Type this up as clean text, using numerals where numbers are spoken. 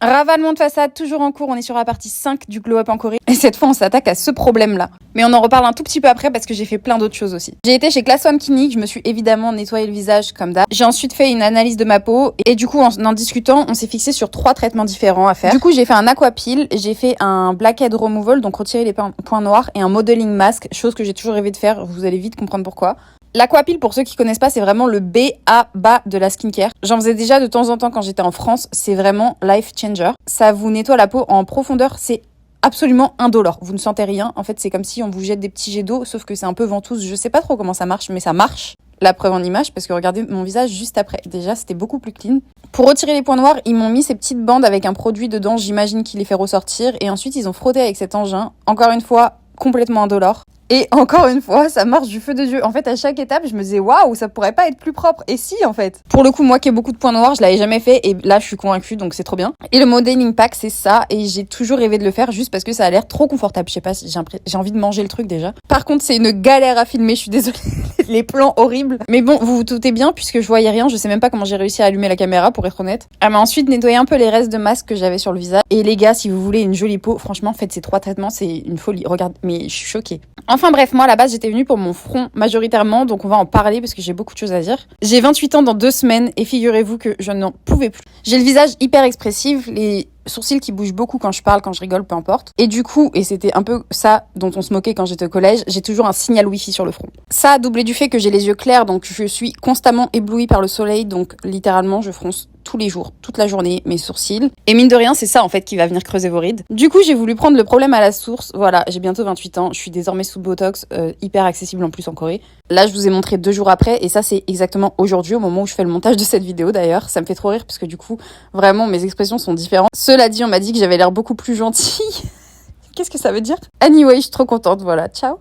Ravalement de façade, toujours en cours, on est sur la partie 5 du glow up en Corée. Et cette fois, on s'attaque à ce problème-là. Mais on en reparle un tout petit peu après parce que j'ai fait plein d'autres choses aussi. J'ai été chez Class One Clinic, je me suis évidemment nettoyé le visage comme d'hab. J'ai ensuite fait une analyse de ma peau et du coup, en discutant, on s'est fixé sur 3 traitements différents à faire. Du coup, j'ai fait un aquapeel, j'ai fait un blackhead removal, donc retirer les points noirs, et un modeling mask, chose que j'ai toujours rêvé de faire, vous allez vite comprendre pourquoi. L'aquapeel, pour ceux qui connaissent pas, c'est vraiment le B à bas de la skincare. J'en faisais déjà de temps en temps quand j'étais en France. C'est vraiment life changer. Ça vous nettoie la peau en profondeur. C'est absolument indolore. Vous ne sentez rien. En fait, c'est comme si on vous jette des petits jets d'eau, sauf que c'est un peu ventouse. Je sais pas trop comment ça marche, mais ça marche. La preuve en image, parce que regardez mon visage juste après. Déjà, c'était beaucoup plus clean. Pour retirer les points noirs, ils m'ont mis ces petites bandes avec un produit dedans. J'imagine qu'il les fait ressortir. Et ensuite, ils ont frotté avec cet engin. Encore une fois, complètement indolore. Et encore une fois, ça marche du feu de Dieu. En fait, à chaque étape, je me disais, waouh, ça pourrait pas être plus propre. Et si, en fait. Pour le coup, moi qui ai beaucoup de points noirs, je l'avais jamais fait. Et là, je suis convaincue, donc c'est trop bien. Et le modeling pack, c'est ça. Et j'ai toujours rêvé de le faire juste parce que ça a l'air trop confortable. Je sais pas, j'ai envie de manger le truc déjà. Par contre, c'est une galère à filmer. Je suis désolée. Les plans horribles. Mais bon, vous vous doutez bien, puisque je voyais rien. Je sais même pas comment j'ai réussi à allumer la caméra, pour être honnête. Elle m'a ensuite nettoyé un peu les restes de masque que j'avais sur le visage. Et les gars, si vous voulez une jolie peau, franchement, faites ces 3 traitements. C'est une folie. Regarde, mais je suis choquée. Enfin bref, moi à la base j'étais venue pour mon front majoritairement, donc on va en parler parce que j'ai beaucoup de choses à dire. J'ai 28 ans dans 2 semaines et figurez-vous que je n'en pouvais plus. J'ai le visage hyper expressif, les sourcils qui bougent beaucoup quand je parle, quand je rigole, peu importe. Et du coup, et c'était un peu ça dont on se moquait quand j'étais au collège, j'ai toujours un signal wifi sur le front. Ça, doublé du fait que j'ai les yeux clairs, donc je suis constamment éblouie par le soleil, donc littéralement je fronce tous les jours, toute la journée, mes sourcils. Et mine de rien, c'est ça en fait qui va venir creuser vos rides. Du coup, j'ai voulu prendre le problème à la source. Voilà, j'ai bientôt 28 ans, je suis désormais sous Botox, hyper accessible en plus en Corée. Là, je vous ai montré 2 jours après, et ça c'est exactement aujourd'hui, au moment où je fais le montage de cette vidéo d'ailleurs. Ça me fait trop rire parce que du coup, vraiment, mes expressions sont différentes. Cela dit, on m'a dit que j'avais l'air beaucoup plus gentille. Qu'est-ce que ça veut dire? Anyway, je suis trop contente, voilà, ciao.